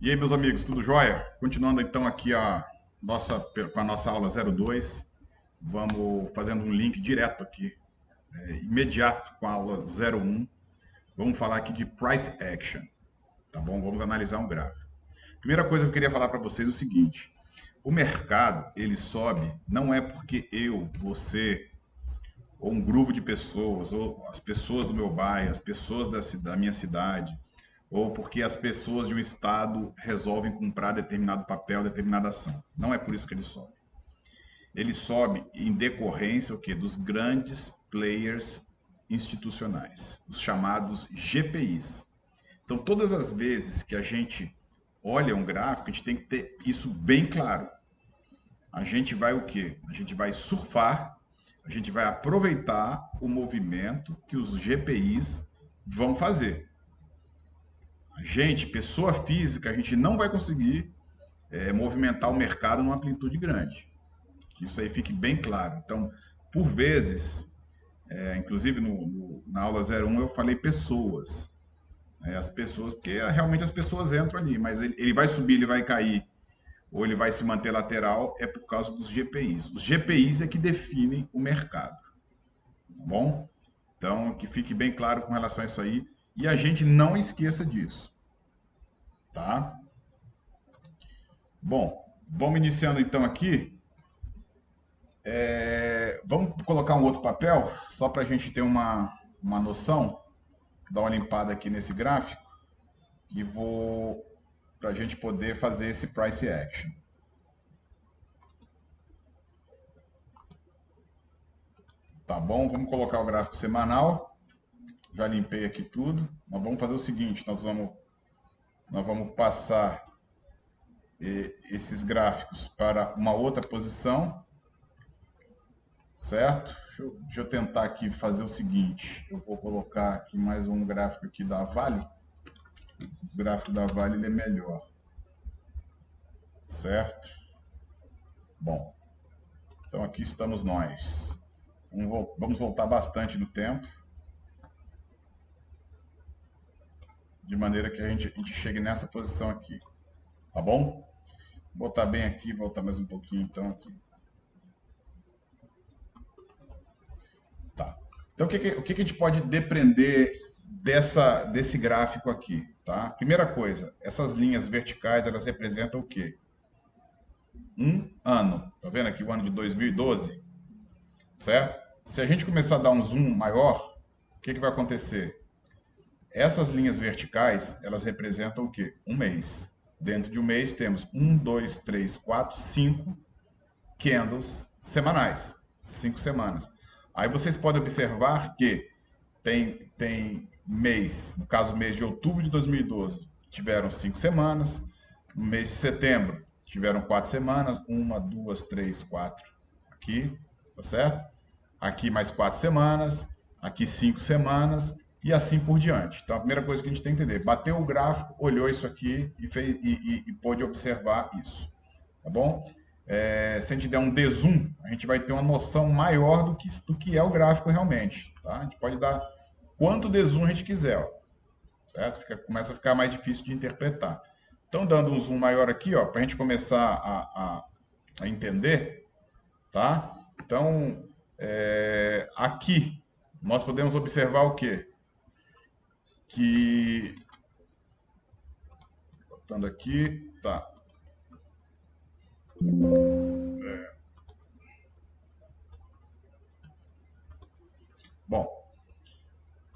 E aí, meus amigos, tudo jóia? Continuando então aqui com a nossa aula 02, vamos fazendo um link direto aqui, imediato com a aula 01. Vamos falar aqui de price action, tá bom? Vamos analisar um gráfico. Primeira coisa que eu queria falar para vocês é o seguinte: o mercado ele sobe não é porque eu, você ou um grupo de pessoas, ou as pessoas do meu bairro, as pessoas da minha cidade, ou porque as pessoas de um estado resolvem comprar determinado papel, determinada ação. Não é por isso que ele sobe. Ele sobe em decorrência o quê? Dos grandes players institucionais, os chamados GPIs. Então, todas as vezes que a gente olha um gráfico, a gente tem que ter isso bem claro. A gente vai o quê? A gente vai surfar, a gente vai aproveitar o movimento que os GPIs vão fazer. A gente, pessoa física, a gente não vai conseguir movimentar o mercado numa amplitude grande. Que isso aí fique bem claro. Então, por vezes, inclusive na aula 01 eu falei pessoas. As pessoas, porque realmente as pessoas entram ali, mas ele vai subir, ele vai cair, ou ele vai se manter lateral, é por causa dos GPIs. Os GPIs é que definem o mercado, tá bom? Então, que fique bem claro com relação a isso aí. E a gente não esqueça disso, tá? Bom, vamos iniciando então aqui. Vamos colocar um outro papel, só para a gente ter uma noção. Dar uma limpada aqui nesse gráfico e vou para a gente poder fazer esse price action. Tá bom? Vamos colocar o gráfico semanal. Já limpei aqui tudo. Nós vamos fazer o seguinte: nós vamos passar esses gráficos para uma outra posição, certo? Deixa eu tentar aqui fazer o seguinte: eu vou colocar aqui mais um gráfico aqui da Vale. O gráfico da Vale ele é melhor, certo? Bom, então aqui estamos nós. Vamos voltar bastante no tempo, de maneira que a gente chegue nessa posição aqui, tá bom? Vou botar bem aqui, voltar mais um pouquinho então aqui. Tá. Então o que a gente pode depreender desse gráfico aqui, tá? Primeira coisa, essas linhas verticais, elas representam o quê? Um ano. Tá vendo aqui o ano de 2012? Certo? Se a gente começar a dar um zoom maior, o que vai acontecer? Essas linhas verticais, elas representam o quê? Um mês. Dentro de um mês temos 1, 2, 3, 4, 5 candles semanais. 5 semanas. Aí vocês podem observar que tem mês, no caso mês de outubro de 2012, tiveram 5 semanas. No mês de setembro, tiveram 4 semanas. 1, 2, 3, 4 aqui, tá certo? Aqui mais 4 semanas, aqui 5 semanas e assim por diante. Então a primeira coisa que a gente tem que entender, bateu o gráfico, olhou isso aqui e pôde observar isso, tá bom? Se a gente der um dezoom, a gente vai ter uma noção maior do que é o gráfico realmente, tá? A gente pode dar quanto dezoom a gente quiser, ó, certo? Começa a ficar mais difícil de interpretar. Então, dando um zoom maior aqui, ó, para a gente começar a entender, tá? Então, aqui nós podemos observar o quê? Que, botando aqui, tá. Bom,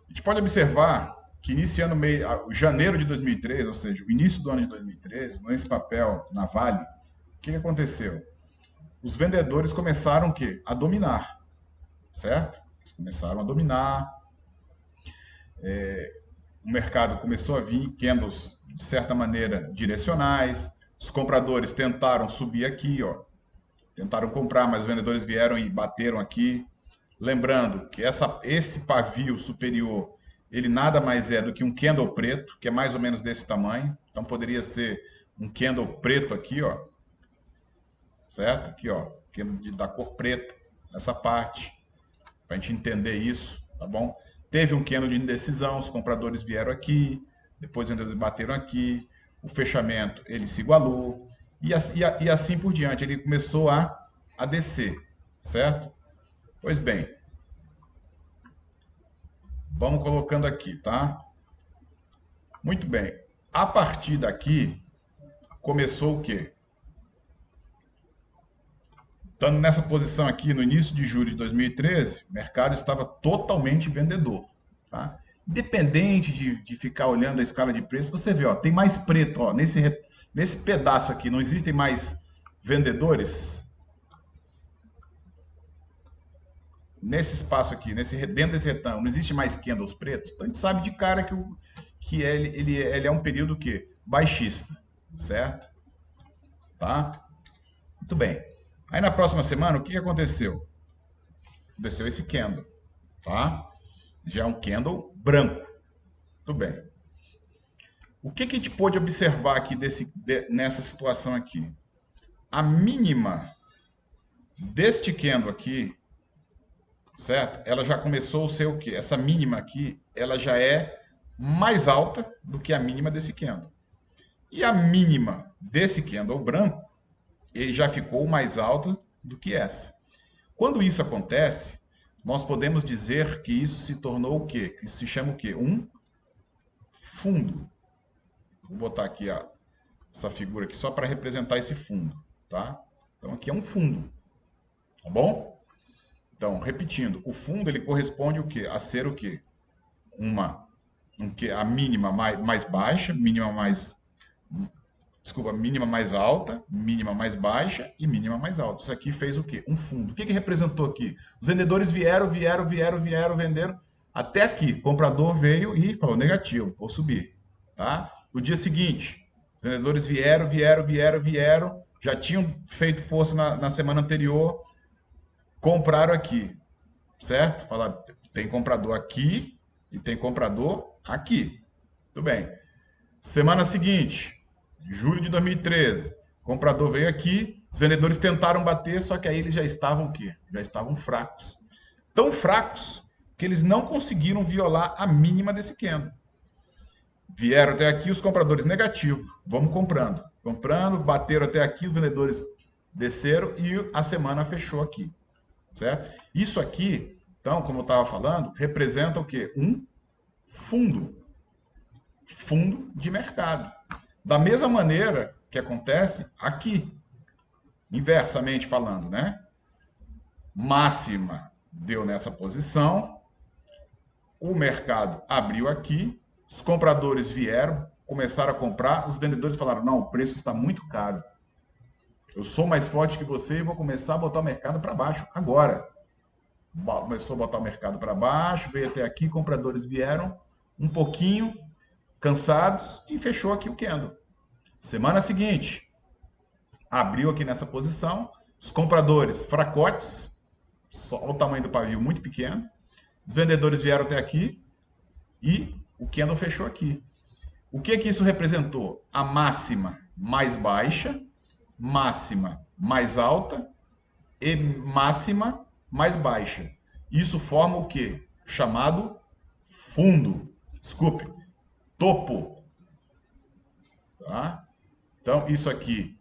a gente pode observar que iniciando janeiro de 2013, ou seja, o início do ano de 2013, nesse papel na Vale, o que aconteceu? Os vendedores começaram o quê? A dominar, certo? Eles começaram a dominar, o mercado começou a vir candles, de certa maneira, direcionais, os compradores tentaram subir aqui, ó, tentaram comprar, mas os vendedores vieram e bateram aqui. Lembrando que esse pavio superior, ele nada mais é do que um candle preto, que é mais ou menos desse tamanho. Então poderia ser um candle preto aqui, ó, certo? Aqui, ó, candle da cor preta, nessa parte, para a gente entender isso, tá bom? Teve um candle de indecisão, os compradores vieram aqui, depois os vendedores bateram aqui. o fechamento ele se igualou, e assim por diante. Ele começou a descer, certo? Pois bem, vamos colocando aqui, tá? Muito bem. A partir daqui, começou o quê? Estando nessa posição aqui no início de julho de 2013, o mercado estava totalmente vendedor, tá? Independente de ficar olhando a escala de preço, você vê, ó, tem mais preto, ó, nesse pedaço aqui, não existem mais vendedores? Nesse espaço aqui, dentro desse retângulo, não existe mais candles pretos? Então a gente sabe de cara que ele é um período que baixista, certo? Tá? Muito bem. Aí na próxima semana, o que aconteceu? Aconteceu esse candle, tá? Já é um candle branco. Muito bem. O que a gente pôde observar aqui nessa situação aqui? A mínima deste candle aqui, certo? Ela já começou a ser o quê? Essa mínima aqui, ela já é mais alta do que a mínima desse candle. E a mínima desse candle branco, ele já ficou mais alta do que essa. Quando isso acontece, nós podemos dizer que isso se tornou o quê? Que isso se chama o quê? Um fundo. Vou botar aqui essa figura aqui só para representar esse fundo, tá? Então aqui é um fundo, tá bom? Então, repetindo, o fundo ele corresponde o quê? A ser o quê? A mínima mais baixa, mínima mais alta, mínima mais baixa e mínima mais alta. Isso aqui fez o quê? Um fundo. O que representou aqui? Os vendedores vieram, venderam até aqui. O comprador veio e falou, negativo, vou subir. Tá? No dia seguinte, os vendedores vieram, já tinham feito força na semana anterior, compraram aqui, certo? Falaram, tem comprador aqui e tem comprador aqui. Tudo bem. Semana seguinte, julho de 2013, o comprador veio aqui, os vendedores tentaram bater, só que aí eles já estavam o quê? Já estavam fracos. Tão fracos que eles não conseguiram violar a mínima desse candle. Vieram até aqui os compradores negativos, vamos comprando. Comprando, bateram até aqui, os vendedores desceram e a semana fechou aqui. Certo? Isso aqui, então, como eu estava falando, representa o quê? Um fundo. Fundo de mercado. Da mesma maneira que acontece aqui, inversamente falando, né? Máxima deu nessa posição, o mercado abriu aqui, os compradores vieram, começaram a comprar, os vendedores falaram, não, o preço está muito caro. Eu sou mais forte que você e vou começar a botar o mercado para baixo agora. Começou a botar o mercado para baixo, veio até aqui, compradores vieram um pouquinho cansados e fechou aqui o candle. Semana seguinte, abriu aqui nessa posição, os compradores fracotes, só o tamanho do pavio muito pequeno, os vendedores vieram até aqui e o candle fechou aqui. O que isso representou? A máxima mais baixa, máxima mais alta e máxima mais baixa. Isso forma o quê? Chamado fundo. Desculpe, topo. Tá? Então, isso aqui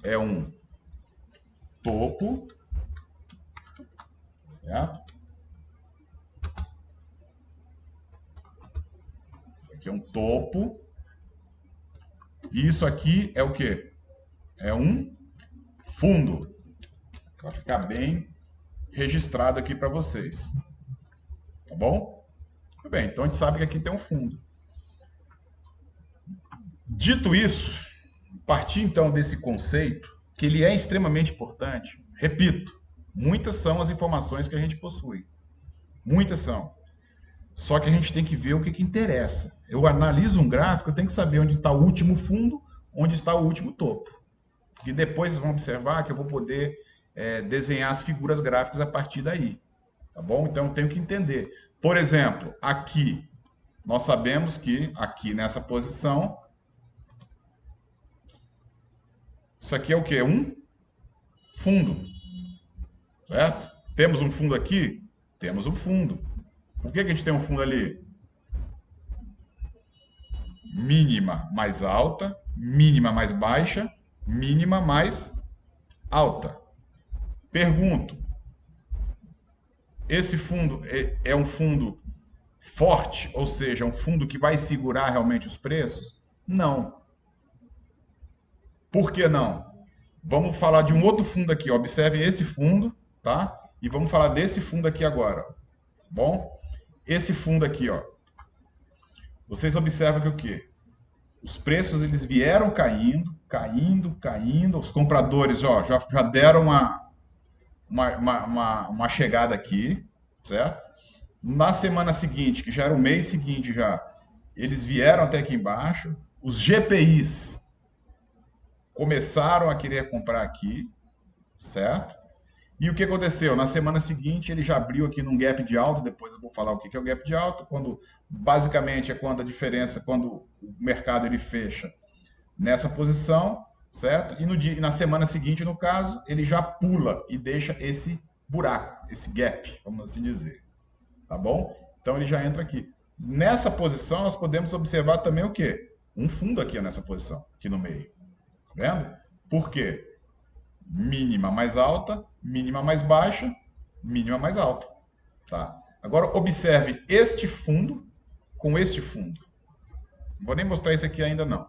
é um topo, certo? Isso aqui é um topo. E isso aqui é o quê? É um fundo. Para ficar bem registrado aqui para vocês. Tá bom? Muito bem, então a gente sabe que aqui tem um fundo. Dito isso, partir então desse conceito, que ele é extremamente importante, repito, muitas são as informações que a gente possui. Muitas são. Só que a gente tem que ver o que interessa. Eu analiso um gráfico, eu tenho que saber onde está o último fundo, onde está o último topo. E depois vocês vão observar que eu vou poder desenhar as figuras gráficas a partir daí. Tá bom? Então eu tenho que entender. Por exemplo, aqui, nós sabemos que aqui nessa posição, isso aqui é o quê? Um fundo. Certo? Temos um fundo aqui? Temos um fundo. Por que a gente tem um fundo ali? mínima mais alta, mínima mais baixa, mínima mais alta. Pergunto, esse fundo é um fundo forte, ou seja, um fundo que vai segurar realmente os preços? Não. Por que não? Vamos falar de um outro fundo aqui. Observem esse fundo, tá? E vamos falar desse fundo aqui agora. Tá bom? Esse fundo aqui, ó. Vocês observam que o quê? Os preços eles vieram caindo, caindo, caindo. Os compradores, ó, já deram uma chegada aqui, certo? Na semana seguinte, que já era o mês seguinte já, eles vieram até aqui embaixo. Os GPIs começaram a querer comprar aqui, certo? E o que aconteceu? Na semana seguinte, ele já abriu aqui num gap de alta, depois eu vou falar o que é o gap de alta, quando basicamente é quando a diferença, quando o mercado ele fecha nessa posição, certo? E na semana seguinte, no caso, ele já pula e deixa esse buraco, esse gap, vamos assim dizer. Tá bom? Então ele já entra aqui. Nessa posição, nós podemos observar também o quê? Um fundo aqui nessa posição, aqui no meio. Tá vendo? Por quê? Mínima mais alta, mínima mais baixa, mínima mais alta. Tá? Agora observe este fundo com este fundo. Não vou nem mostrar isso aqui ainda não.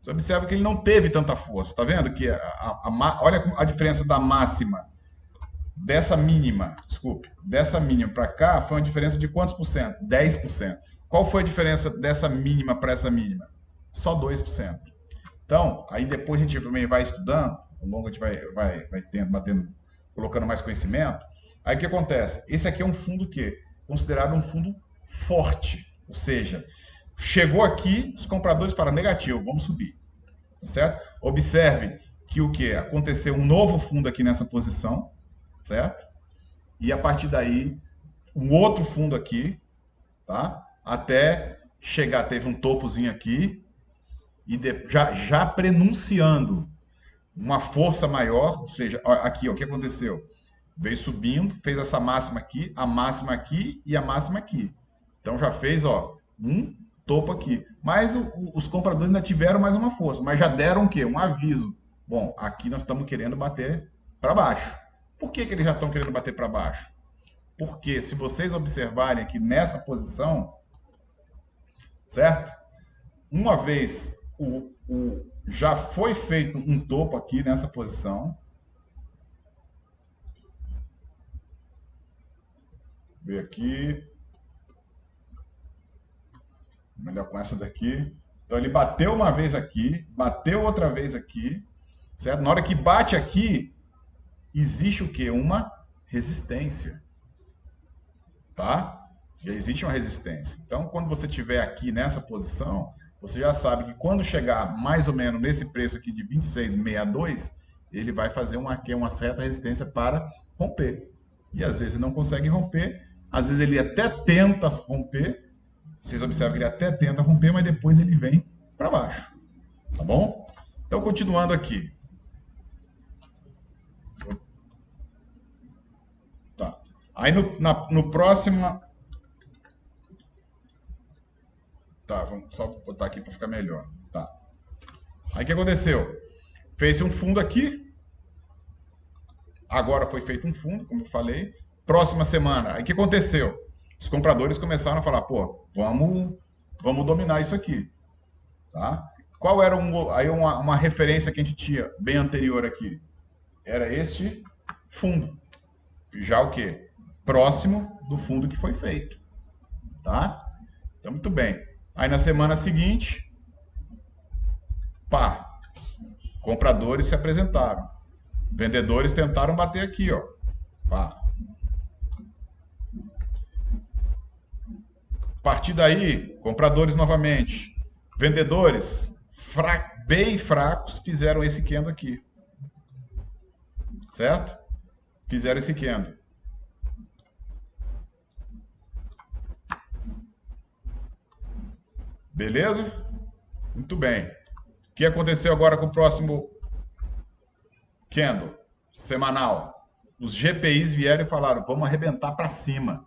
Você observa que ele não teve tanta força. Tá vendo que olha a diferença da máxima dessa mínima, desculpe, dessa mínima para cá foi uma diferença de quantos por cento? 10%. Qual foi a diferença dessa mínima para essa mínima? Só 2%. Então, aí depois a gente também vai estudando, ao longo a gente vai tendo, batendo, colocando mais conhecimento. Aí o que acontece? Esse aqui é um fundo que considerado um fundo forte, ou seja, chegou aqui, os compradores falaram negativo, vamos subir, tá certo? Observe que o que aconteceu um novo fundo aqui nessa posição, certo? E a partir daí um outro fundo aqui, tá? Até chegar, teve um topozinho aqui e já prenunciando uma força maior, ou seja, aqui, ó, o que aconteceu? Veio subindo, fez essa máxima aqui, a máxima aqui e a máxima aqui. Então já fez, ó, um topo aqui. Mas os compradores ainda tiveram mais uma força, mas já deram o quê? Um aviso. Bom, aqui nós estamos querendo bater para baixo. Por que eles já estão querendo bater para baixo? Porque se vocês observarem aqui nessa posição, certo? Uma vez já foi feito um topo aqui nessa posição. Ver aqui. Melhor com essa daqui. Então ele bateu uma vez aqui, bateu outra vez aqui, certo? Na hora que bate aqui, existe o quê? Uma resistência, tá? Já existe uma resistência. Então, quando você estiver aqui nessa posição, você já sabe que quando chegar mais ou menos nesse preço aqui de 26,62, ele vai fazer uma certa resistência para romper. E às vezes não consegue romper, às vezes ele até tenta romper, vocês observam que ele até tenta romper, mas depois ele vem para baixo. Tá bom? Então, continuando aqui. Tá. Aí no próximo. Tá, vamos só botar aqui para ficar melhor. Tá. Aí o que aconteceu? Fez um fundo aqui. Agora foi feito um fundo, como eu falei. Próxima semana. Aí o que aconteceu? Os compradores começaram a falar, pô, vamos dominar isso aqui. Tá? Qual era aí uma referência que a gente tinha bem anterior aqui? Era este fundo. Já o quê? Próximo do fundo que foi feito. Tá? Então, muito bem. Aí na semana seguinte, pá, compradores se apresentaram. Vendedores tentaram bater aqui, ó. Pá. A partir daí, compradores novamente. Vendedores bem fracos fizeram esse candle aqui. Certo? Fizeram esse candle. Beleza? Muito bem. O que aconteceu agora com o próximo candle semanal? Os GPIs vieram e falaram, vamos arrebentar para cima.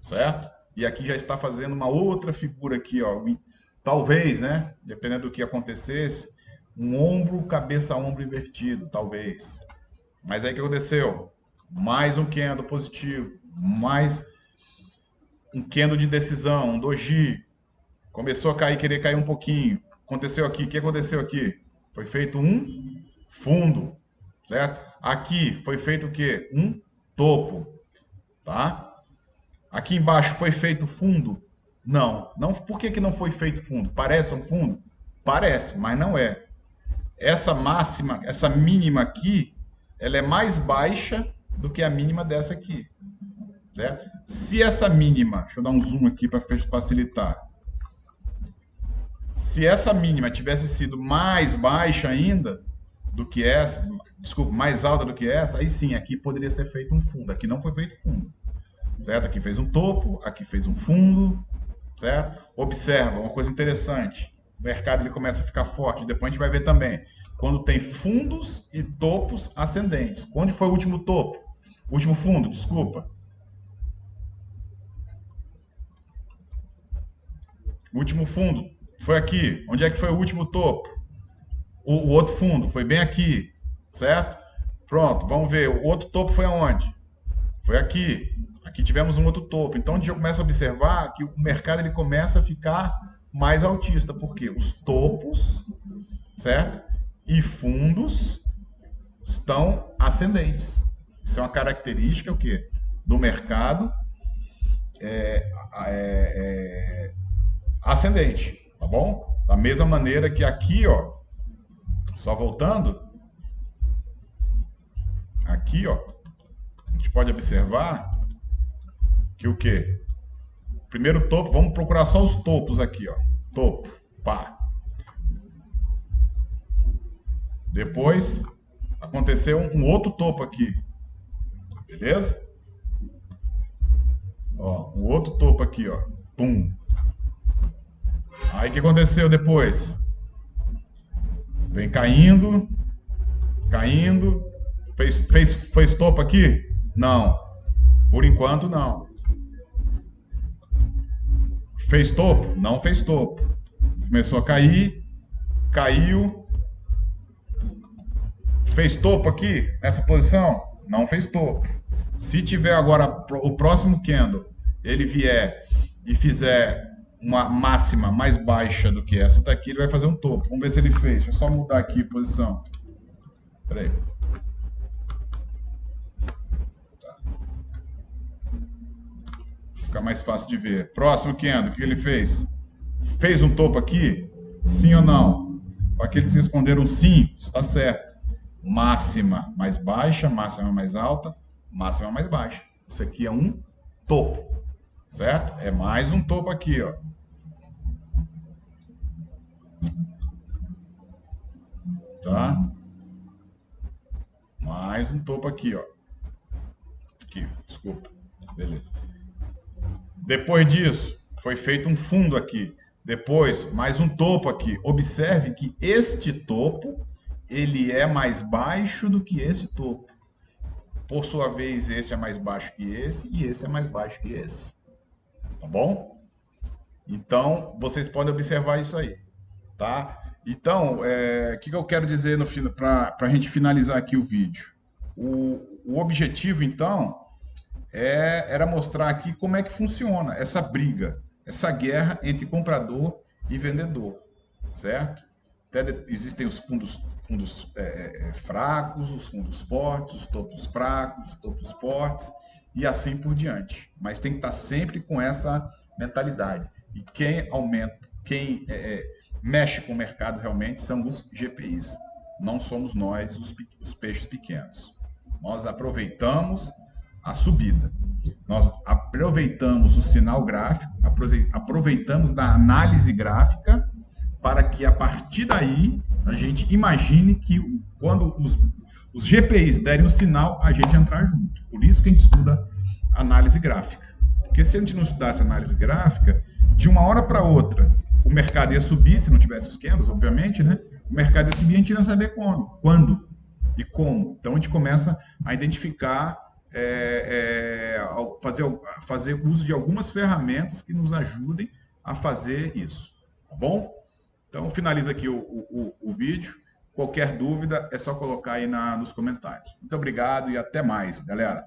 Certo? E aqui já está fazendo uma outra figura aqui, ó, talvez, né? Dependendo do que acontecesse, um ombro, cabeça, ombro invertido, talvez. Mas aí o que aconteceu? Mais um candle positivo, mais um candle de decisão, um doji. Começou a cair, querer cair um pouquinho. Aconteceu aqui, o que aconteceu aqui? Foi feito um fundo, certo? Aqui foi feito o quê? Um topo, tá? Aqui embaixo foi feito fundo? Não. Não. Por que não foi feito fundo? Parece um fundo? Parece, mas não é. Essa máxima, essa mínima aqui, ela é mais baixa do que a mínima dessa aqui, certo? Se essa mínima, deixa eu dar um zoom aqui para facilitar. Se essa mínima tivesse sido mais baixa ainda do que essa, desculpa, mais alta do que essa, aí sim, aqui poderia ser feito um fundo. Aqui não foi feito fundo, certo? Aqui fez um topo, aqui fez um fundo, certo? Observa, uma coisa interessante. O mercado ele começa a ficar forte. Depois a gente vai ver também. Quando tem fundos e topos ascendentes. Onde foi o último topo? O último fundo, desculpa. O último fundo foi aqui. Onde é que foi o último topo? O outro fundo foi bem aqui, certo? Pronto, vamos ver. O outro topo foi aonde? Foi aqui. Aqui tivemos um outro topo. Então a gente começa a observar que o mercado ele começa a ficar mais altista, porque os topos, certo? E fundos estão ascendentes. Isso é uma característica o quê? Do mercado ascendente, tá bom? Da mesma maneira que aqui, ó, só voltando, aqui, ó, a gente pode observar que o quê? Primeiro topo, vamos procurar só os topos aqui, ó. Topo, pá. Depois aconteceu um outro topo aqui. Beleza? Ó, um outro topo aqui, ó. Pum. Aí o que aconteceu depois? Vem caindo, caindo. Fez topo aqui? Não. Por enquanto, não. Fez topo? Não fez topo. Começou a cair, caiu. Fez topo aqui, nessa posição? Não fez topo. Se tiver agora o próximo candle, ele vier e fizer uma máxima mais baixa do que essa daqui, ele vai fazer um topo. Vamos ver se ele fez. Deixa eu só mudar aqui a posição. Espera aí. Tá. Fica mais fácil de ver. Próximo candle, o que ele fez? Fez um topo aqui? Sim ou não? Aqueles responderam sim, está certo. Máxima mais baixa, máxima mais alta, máxima mais baixa. Isso aqui é um topo, certo? É mais um topo aqui, ó. Tá? Mais um topo aqui, ó. Aqui, desculpa. Beleza. Depois disso, foi feito um fundo aqui. Depois, mais um topo aqui. Observe que este topo, ele é mais baixo do que esse topo. Por sua vez, esse é mais baixo que esse e esse é mais baixo que esse. Tá bom? Então, vocês podem observar isso aí, tá? Então, o que eu quero dizer no final, para a gente finalizar aqui o vídeo? O objetivo, então, era mostrar aqui como é que funciona essa briga, essa guerra entre comprador e vendedor, certo? Existem os fundos fracos, os fundos fortes, os topos fracos, os topos fortes e assim por diante. Mas tem que estar sempre com essa mentalidade. E quem aumenta, quem mexe com o mercado realmente são os GPIs. Não somos nós, os peixes pequenos. Nós aproveitamos a subida. Nós aproveitamos o sinal gráfico, aproveitamos da análise gráfica para que a partir daí a gente imagine que quando os GPIs derem o sinal, a gente entrar junto. Por isso que a gente estuda análise gráfica. Porque se a gente não estudasse análise gráfica, de uma hora para outra, o mercado ia subir, se não tivesse os candles, obviamente, né? O mercado ia subir e a gente não ia saber quando e como. Então a gente começa a identificar, fazer uso de algumas ferramentas que nos ajudem a fazer isso. tá bom? Então, finaliza aqui o vídeo. Qualquer dúvida é só colocar aí nos comentários. Muito obrigado e até mais, galera.